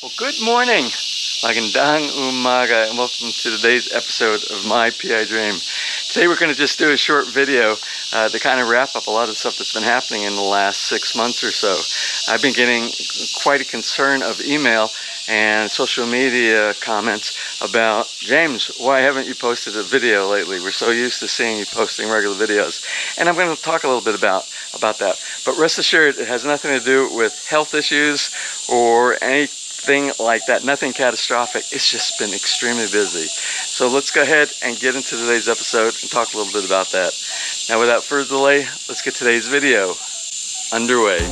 Well, good morning, magandang umaga, and welcome to today's episode of My PI Dream. Today we're going to just do a short video to kind of wrap up a lot of stuff that's been happening in the last 6 months or so. I've been getting quite a concern of email and social media comments about, James, why haven't you posted a video lately? We're so used to seeing you posting regular videos. And I'm going to talk a little bit about that. But rest assured, it has nothing to do with health issues or anything like that, nothing catastrophic. It's just been extremely busy. So let's go ahead and get into today's episode and talk a little bit about that. Now, without further delay, let's get today's video underway.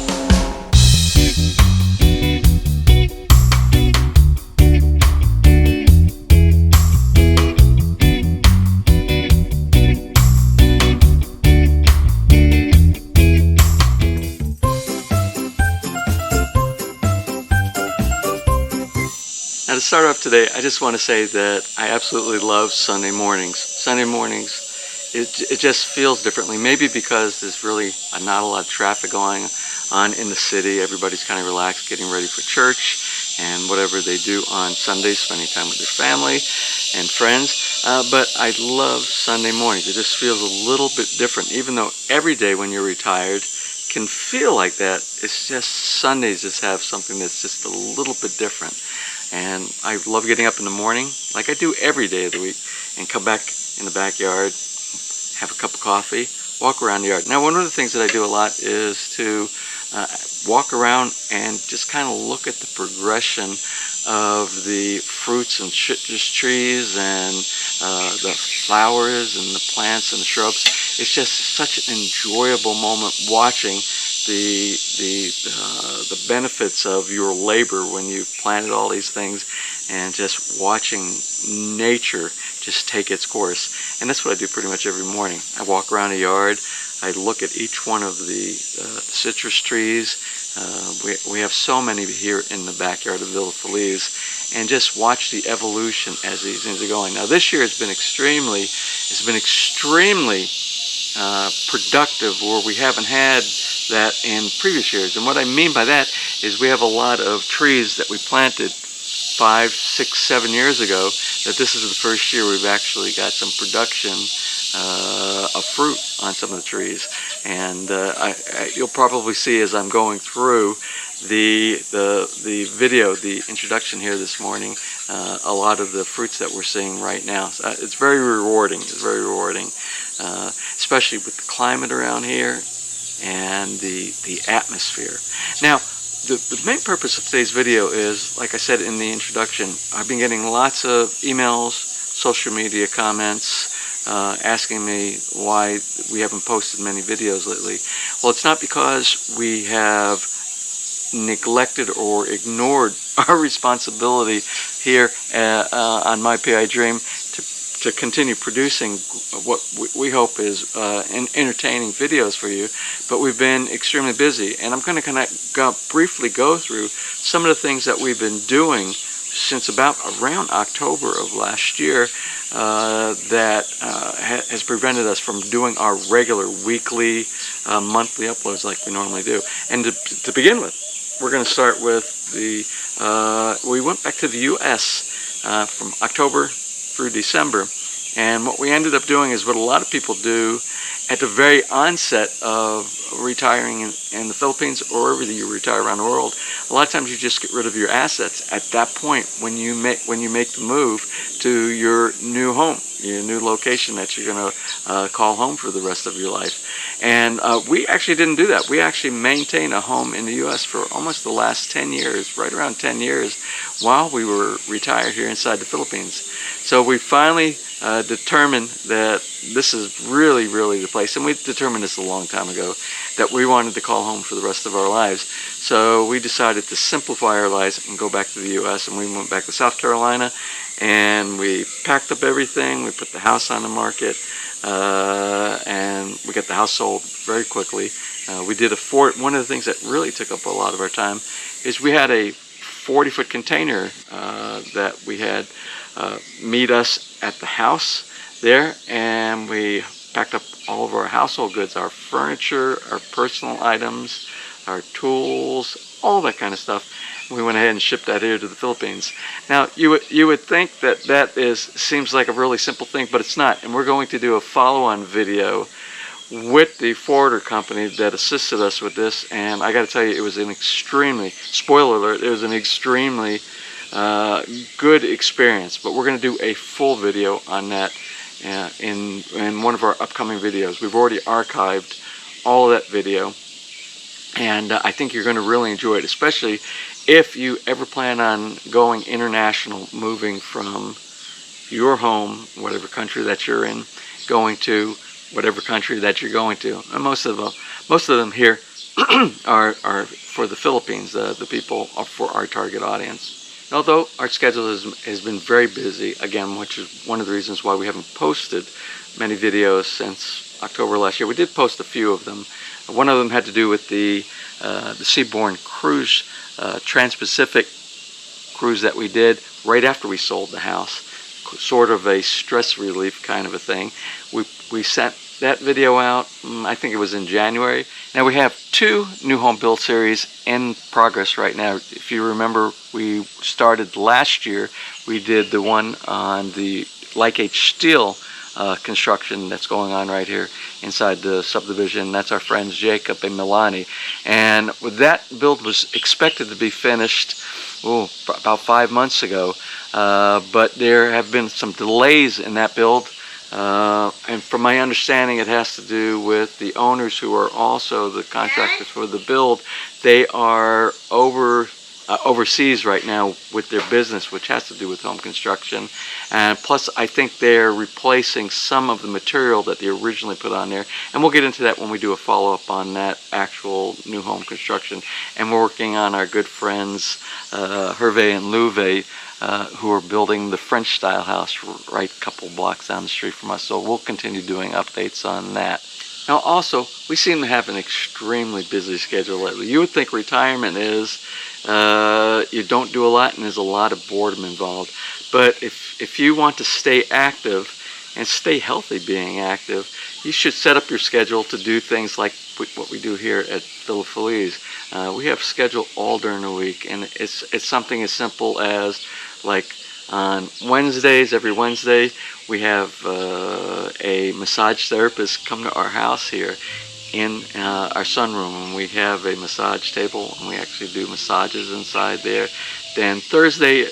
Now, to start off today, I just want to say that I absolutely love Sunday mornings. Sunday mornings, it just feels differently. Maybe because there's really not a lot of traffic going on in the city. Everybody's kind of relaxed, getting ready for church and whatever they do on Sundays, spending time with their family and friends. But I love Sunday mornings. It just feels a little bit different. Even though every day when you're retired can feel like that, it's just Sundays just have something that's just a little bit different. And I love getting up in the morning, like I do every day of the week, and come back in the backyard, have a cup of coffee, walk around the yard. Now, one of the things that I do a lot is to walk around and just kind of look at the progression of the fruits and citrus trees and the flowers and the plants and the shrubs. It's just such an enjoyable moment watching the benefits of your labor when you planted all these things, and just watching nature just take its course. And that's what I do pretty much every morning. I walk around the yard. I look at each one of the citrus trees. We have so many here in the backyard of Villa Feliz, and just watch the evolution as these things are going. Now, this year has been extremely productive, where we haven't had that in previous years. And what I mean by that is we have a lot of trees that we planted 5, 6, 7 years ago, that this is the first year we've actually got some production of fruit on some of the trees. And you'll probably see as I'm going through the video, the introduction here this morning, a lot of the fruits that we're seeing right now. So it's very rewarding. It's very rewarding, especially with the climate around here and the atmosphere. Now, the main purpose of today's video is, like I said in the introduction, I've been getting lots of emails, social media comments, asking me why we haven't posted many videos lately. Well, it's not because we have neglected or ignored our responsibility here on My PI Dream to continue producing what we hope is entertaining videos for you, but we've been extremely busy. And I'm going to briefly go through some of the things that we've been doing since about around October of last year that has prevented us from doing our regular weekly, monthly uploads like we normally do. And to begin with, we're going to start with we went back to the U.S. From October through December, and what we ended up doing is what a lot of people do at the very onset of retiring in the Philippines, or wherever you retire around the world. A lot of times you just get rid of your assets at that point when you make the move to your new home, your new location that you're going to call home for the rest of your life. And we actually didn't do that. We actually maintained a home in the U.S. for almost the last 10 years, right around 10 years, while we were retired here inside the Philippines. So we finally determined that this is really, really the place, and we determined this a long time ago, that we wanted to call home for the rest of our lives. So we decided to simplify our lives and go back to the U.S., and we went back to South Carolina, and we packed up everything. We put the house on the market, and we got the house sold very quickly. We did one of the things that really took up a lot of our time is we had a 40-foot container that we had meet us at the house there, and we packed up all of our household goods, our furniture, our personal items, our tools, all that kind of stuff. we went ahead and shipped that here to the Philippines. Now, you would think that seems like a really simple thing, but it's not. And we're going to do a follow-on video with the forwarder company that assisted us with this. And I got to tell you, it was an extremely, spoiler alert, it was an extremely good experience. But we're going to do a full video on that in one of our upcoming videos. We've already archived all of that video. And I think you're going to really enjoy it, especially if you ever plan on going international, moving from your home, whatever country that you're in, going to whatever country that you're going to. And most of them here are for the Philippines. The people are for our target audience. And although our schedule has been very busy, again, which is one of the reasons why we haven't posted many videos since October last year. We did post a few of them. One of them had to do with the seaborne cruise, Trans-Pacific cruise that we did right after we sold the house. Sort of a stress relief kind of a thing. We sent that video out, I think it was in January. Now we have 2 new home build series in progress right now. If you remember, we started last year. We did the one on the Lyre steel construction that's going on right here inside the subdivision. That's our friends Jacob and Milani, and that build was expected to be finished about 5 months ago, but there have been some delays in that build, and from my understanding it has to do with the owners who are also the contractors for the build. They are overseas right now with their business, which has to do with home construction, and plus I think they're replacing some of the material that they originally put on there, and we'll get into that when we do a follow-up on that actual new home construction. And we're working on our good friends Hervé and Louvet, who are building the French style house right a couple blocks down the street from us, so we'll continue doing updates on that. Now also, we seem to have an extremely busy schedule lately. You would think retirement is you don't do a lot and there's a lot of boredom involved. But if you want to stay active and stay healthy being active, you should set up your schedule to do things like what we do here at Villa Feliz. We have schedule all during the week, and it's something as simple as, like, on Wednesdays, every Wednesday, we have a massage therapist come to our house here in our sunroom, and we have a massage table, and we actually do massages inside there. Then Thursday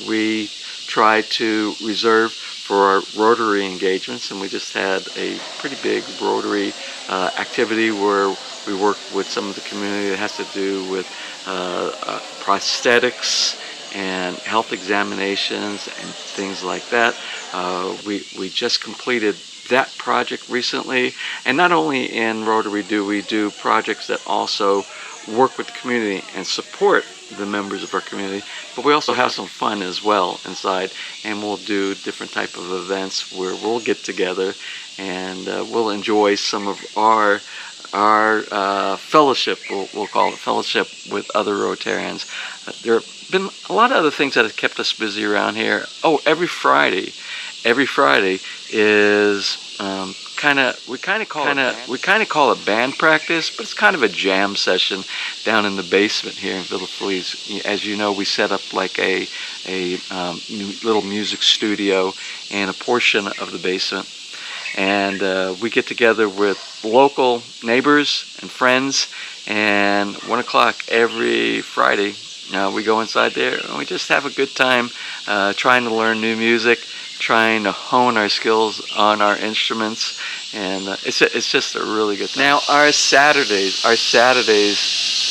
we try to reserve for our Rotary engagements, and we just had a pretty big Rotary activity where we work with some of the community that has to do with prosthetics and health examinations and things like that. We just completed that project recently, and not only in Rotary do we do projects that also work with the community and support the members of our community, but we also have some fun as well inside, and we'll do different type of events where we'll get together and we'll enjoy some of our fellowship, we'll call it fellowship with other Rotarians. There have been a lot of other things that have kept us busy around here. Oh, every Friday is we kind of call it band practice, but it's kind of a jam session down in the basement here in Villa Feliz. As you know, we set up like a little music studio in a portion of the basement, and we get together with local neighbors and friends, and 1 o'clock every Friday we go inside there and we just have a good time trying to learn new music, trying to hone our skills on our instruments, and it's just a really good thing. Now our Saturdays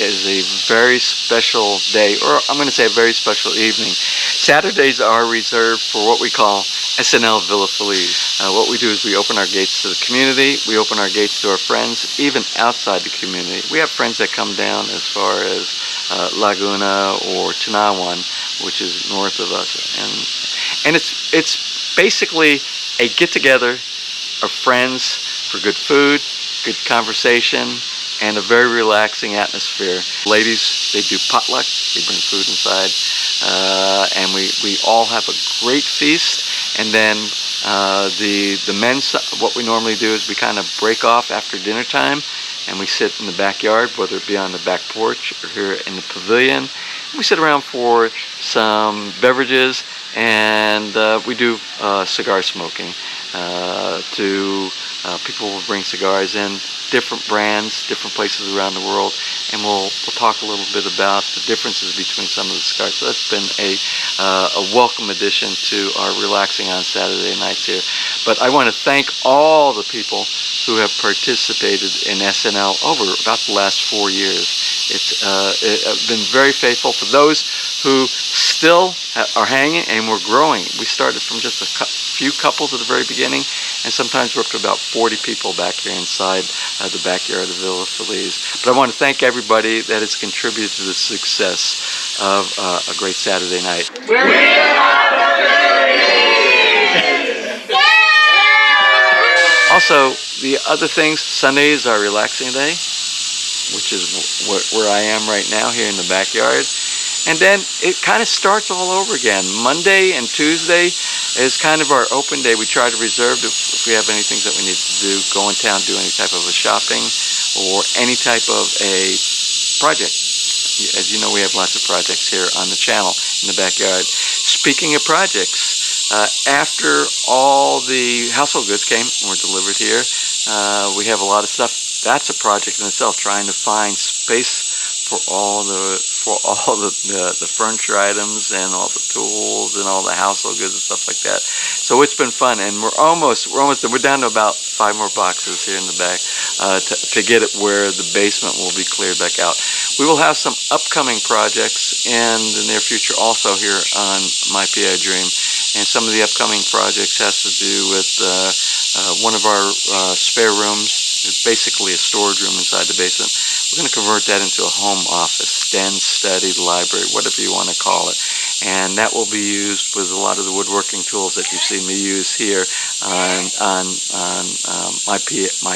is a very special day, or I'm going to say a very special evening. Saturdays are reserved for what we call SNL Villa Feliz. What we do is we open our gates to the community, we open our gates to our friends, even outside the community. We have friends that come down as far as Laguna or Tanawan, which is north of us, and it's basically a get-together of friends for good food, good conversation, and a very relaxing atmosphere. Ladies, they do potluck, they bring food inside, and we all have a great feast. And then the men's, what we normally do is we kind of break off after dinner time, and we sit in the backyard, whether it be on the back porch or here in the pavilion, We sit around for some beverages, and we do cigar smoking. People will bring cigars in, different brands, different places around the world, and we'll talk a little bit about the differences between some of the cigars. So that's been a welcome addition to our relaxing on Saturday nights here. But I want to thank all the people who have participated in SNL over about the last 4 years. It's been very faithful. For those who still are hanging, and we're growing. We started from just a few couples at the very beginning, and sometimes we're up to about 40 people back here inside the backyard of Villa Feliz. But I want to thank everybody that has contributed to the success of a great Saturday night. Also, the other things, Sunday is our relaxing day, which is where I am right now here in the backyard. And then it kind of starts all over again. Monday and Tuesday is kind of our open day. We try to reserve if we have any things that we need to do, go in town, do any type of a shopping or any type of a project. As you know, we have lots of projects here on the channel in the backyard. Speaking of projects, after all the household goods came and were delivered here, we have a lot of stuff. That's a project in itself, trying to find space for all the furniture items and all the tools and all the household goods and stuff like that. So it's been fun, and we're down to about 5 more boxes here in the back to get it where the basement will be cleared back out. We will have some upcoming projects in the near future also here on My PI Dream, and some of the upcoming projects has to do with one of our spare rooms. It's basically a storage room inside the basement. We're going to convert that into a home office, den, study, library, whatever you want to call it. And that will be used with a lot of the woodworking tools that you've seen me use here on my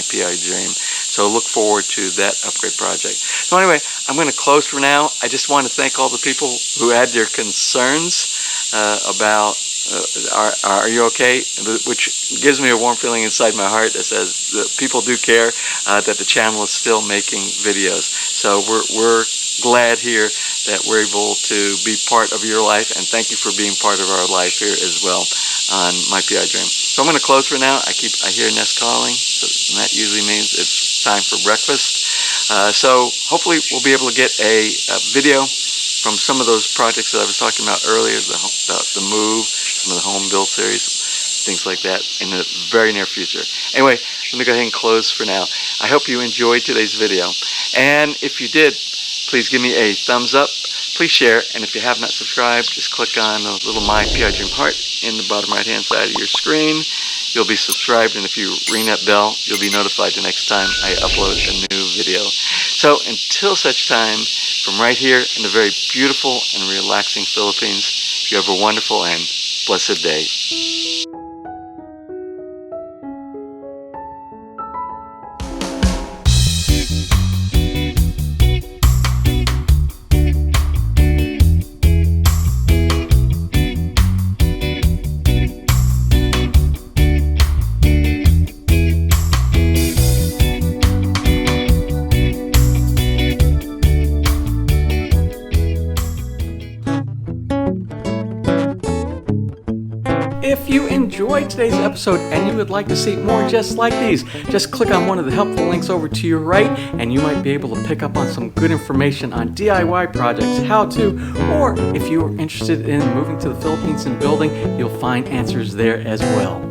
PI Dream. So look forward to that upgrade project. So anyway, I'm going to close for now. I just want to thank all the people who had their concerns about are you okay? Which gives me a warm feeling inside my heart that says that people do care, that the channel is still making videos. So we're glad here that we're able to be part of your life, and thank you for being part of our life here as well on My PI Dream. So I'm going to close for now. I hear Nest calling, and that usually means it's time for breakfast. So hopefully we'll be able to get a video from some of those projects that I was talking about earlier, the move, some of the home build series, things like that in the very near future. Anyway, I'm going to go ahead and close for now. I hope you enjoyed today's video. And if you did, please give me a thumbs up. Please share. And if you have not subscribed, just click on the little My PI Dream heart in the bottom right hand side of your screen. You'll be subscribed, and if you ring that bell, you'll be notified the next time I upload a new video. So until such time, from right here in the very beautiful and relaxing Philippines, you have a wonderful and blessed day. If you enjoyed today's episode and you would like to see more just like these, just click on one of the helpful links over to your right, and you might be able to pick up on some good information on DIY projects, how to, or if you are interested in moving to the Philippines and building, you'll find answers there as well.